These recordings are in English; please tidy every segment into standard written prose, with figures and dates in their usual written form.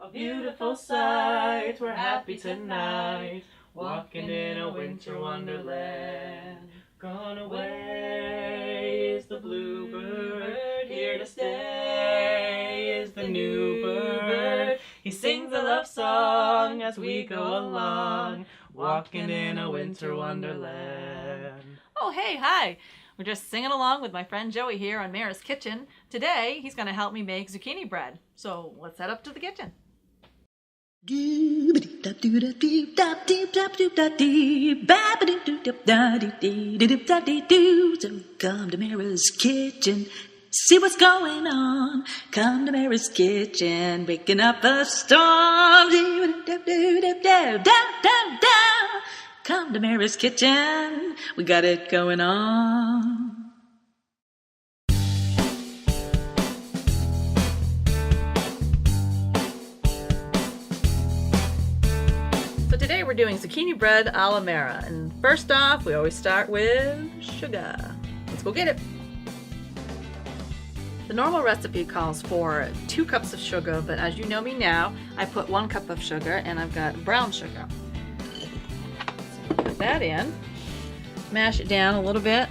A beautiful sight, we're happy tonight, walking in a winter wonderland. Gone away is the bluebird, here to stay is the new bird. He sings a love song as we go along, walking in a winter wonderland. Oh, hey, hi! We're just singing along with my friend Joey here on Mara's Kitchen. Today, he's going to help me make zucchini bread. So let's head up to the kitchen. So come to Mara's Kitchen, see what's going on. Come to Mara's Kitchen, waking up a storm. Come to Mara's Kitchen, we got it going on. So today we're doing zucchini bread a la Mara. And first off, we always start with sugar. Let's go get it. The normal recipe calls for 2 cups of sugar, but as you know me now, I put 1 cup of sugar and I've got brown sugar. So put that in, mash it down a little bit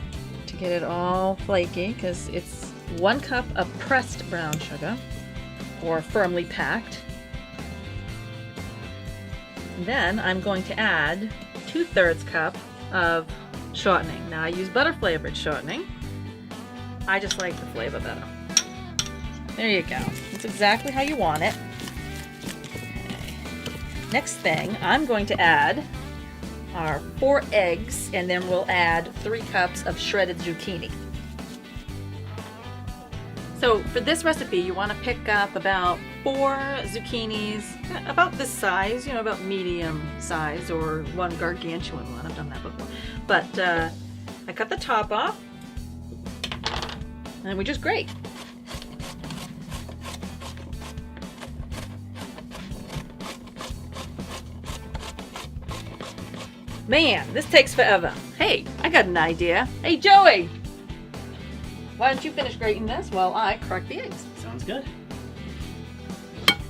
to get it all flaky because it's 1 cup of pressed brown sugar or firmly packed. Then I'm going to add 2/3 cup of shortening. Now I use butter flavored shortening. I just like the flavor better. There you go. That's exactly how you want it. Okay. Next thing, I'm going to add our 4 eggs, and then we'll add 3 cups of shredded zucchini. So for this recipe, you want to pick up about 4 zucchinis, about this size, about medium size, or 1 gargantuan one. I've done that before. But I cut the top off, and we just grate. Man, this takes forever. Hey, I got an idea. Hey, Joey! Why don't you finish grating this while I crack the eggs? Sounds good.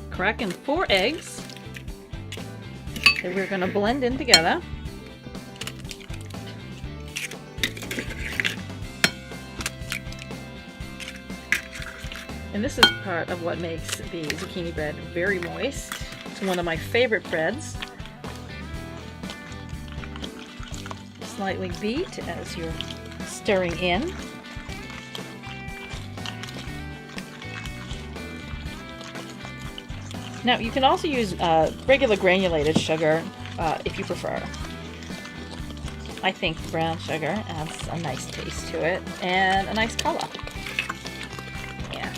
Cracking 4 eggs that we're going to blend in together. And this is part of what makes the zucchini bread very moist. It's one of my favorite breads. Slightly beat as you're stirring in. Now you can also use regular granulated sugar if you prefer. I think brown sugar adds a nice taste to it and a nice color. Yeah.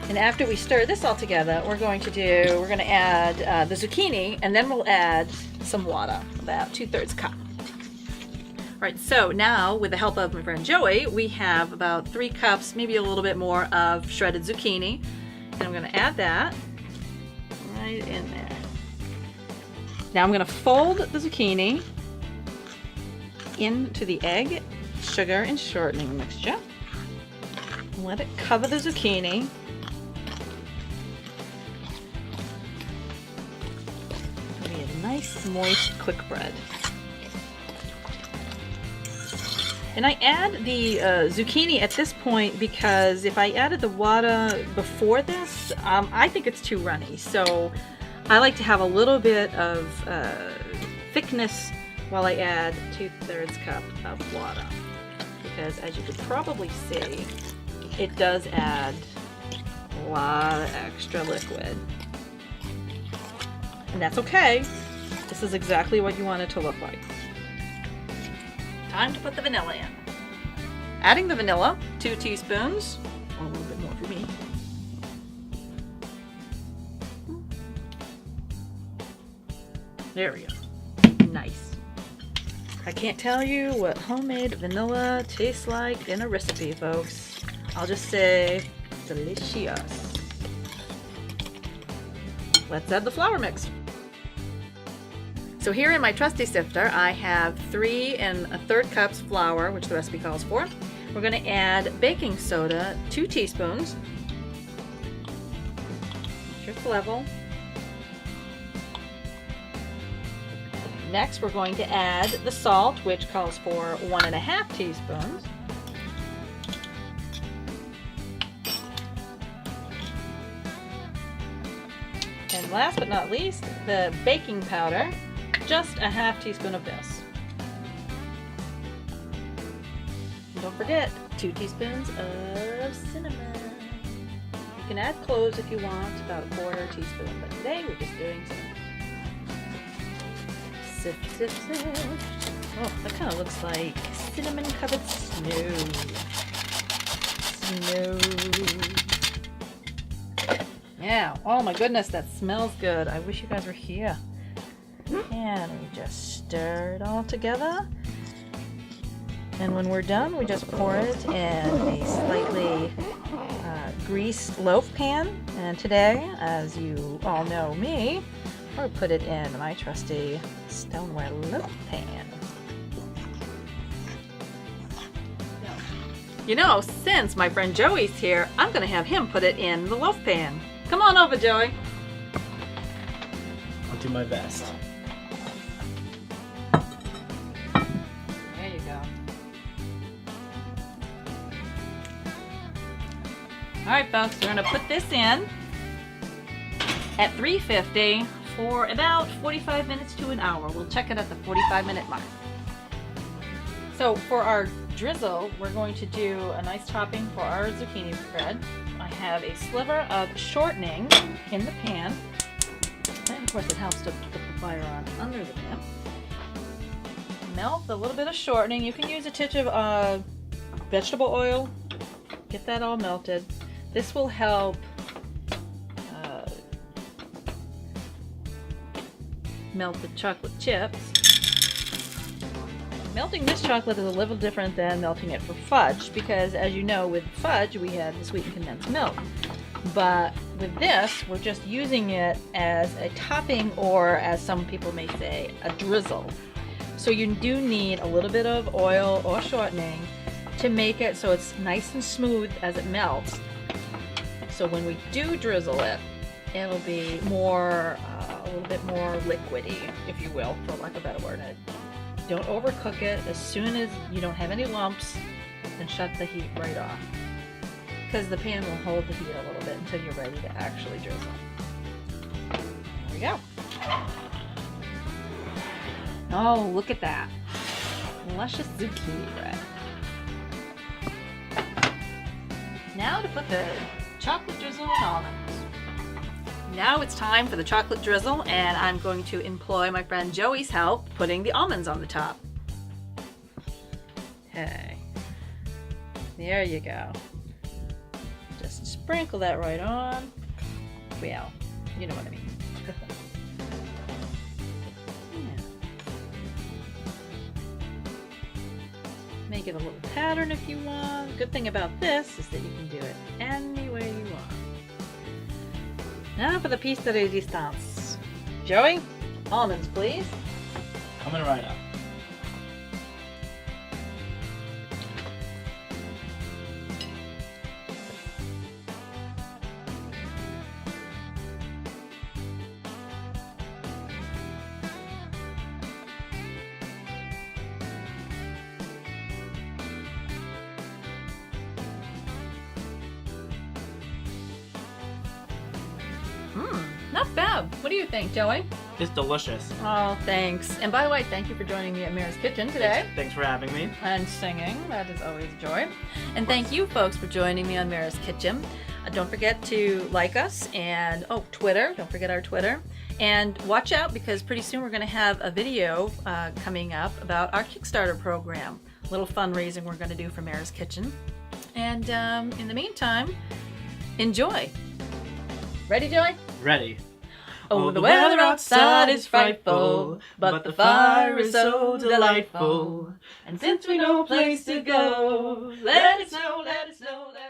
And after we stir this all together, we're going to add the zucchini, and then we'll add some water, about 2/3 cup. Alright, so now with the help of my friend Joey, we have about 3 cups, maybe a little bit more, of shredded zucchini. And I'm going to add that right in there. Now I'm going to fold the zucchini into the egg, sugar, and shortening mixture. Let it cover the zucchini. It'll be a nice, moist, quick bread. And I add the zucchini at this point because if I added the water before this, I think it's too runny. So I like to have a little bit of thickness while I add 2/3 cup of water. Because as you could probably see, it does add a lot of extra liquid. And that's okay. This is exactly what you want it to look like. Time to put the vanilla in. Adding the vanilla, 2 teaspoons, or a little bit more for me. There we go. Nice. I can't tell you what homemade vanilla tastes like in a recipe, folks. I'll just say, delicious. Let's add the flour mix. So here in my trusty sifter, I have 3 1/3 cups flour, which the recipe calls for. We're going to add baking soda, 2 teaspoons. Sure it's level. Next, we're going to add the salt, which calls for 1½ teaspoons. And last but not least, the baking powder, just ½ teaspoon of this. And don't forget, 2 teaspoons of cinnamon. You can add cloves if you want, about ¼ teaspoon, but today we're just doing cinnamon. Sift, sift, sift. Oh, that kind of looks like cinnamon covered snow. Yeah, oh my goodness, that smells good. I wish you guys were here. And we just stir it all together. And when we're done, we just pour it in a slightly greased loaf pan. And today, as you all know me, or put it in my trusty stoneware loaf pan. You know, since my friend Joey's here, I'm going to have him put it in the loaf pan. Come on over, Joey. I'll do my best. There you go. Alright folks, we're going to put this in at 350 for about 45 minutes to an hour. We'll check it at the 45-minute mark. So for our drizzle, we're going to do a nice topping for our zucchini bread. I have a sliver of shortening in the pan. And of course it helps to put the fire on under the pan. Melt a little bit of shortening. You can use a titch of vegetable oil. Get that all melted. This will help melt the chocolate chips. Melting this chocolate is a little different than melting it for fudge because, as you know, with fudge we have the sweetened condensed milk. But with this, we're just using it as a topping, or as some people may say, a drizzle. So you do need a little bit of oil or shortening to make it so it's nice and smooth as it melts. So when we do drizzle it, it'll be more, a little bit more liquidy, if you will, for lack of a better word. Don't overcook it. As soon as you don't have any lumps, then shut the heat right off. Because the pan will hold the heat a little bit until you're ready to actually drizzle. There we go. Oh, look at that. Luscious zucchini bread. Now to put the chocolate drizzle and almonds. Now it's time for the chocolate drizzle, and I'm going to employ my friend Joey's help putting the almonds on the top. Okay. There you go. Just sprinkle that right on. Well, you know what I mean. Yeah. Make it a little pattern if you want. Good thing about this is that you can do it any way you want. Now for the piece de resistance. Joey, almonds please. Coming right up. Not bad. What do you think, Joey? It's delicious. Oh, thanks. And by the way, thank you for joining me at Mira's Kitchen today. Thanks for having me. And singing. That is always a joy. And thank you, folks, for joining me on Mira's Kitchen. Don't forget to like us and, Twitter. Don't forget our Twitter. And watch out, because pretty soon we're going to have a video coming up about our Kickstarter program. A little fundraising we're going to do for Mira's Kitchen. And in the meantime, enjoy. Ready, Joey? Ready. Oh, the weather outside is frightful, but the fire is so delightful. And since we know a place to go, let it snow, let it snow, let it snow.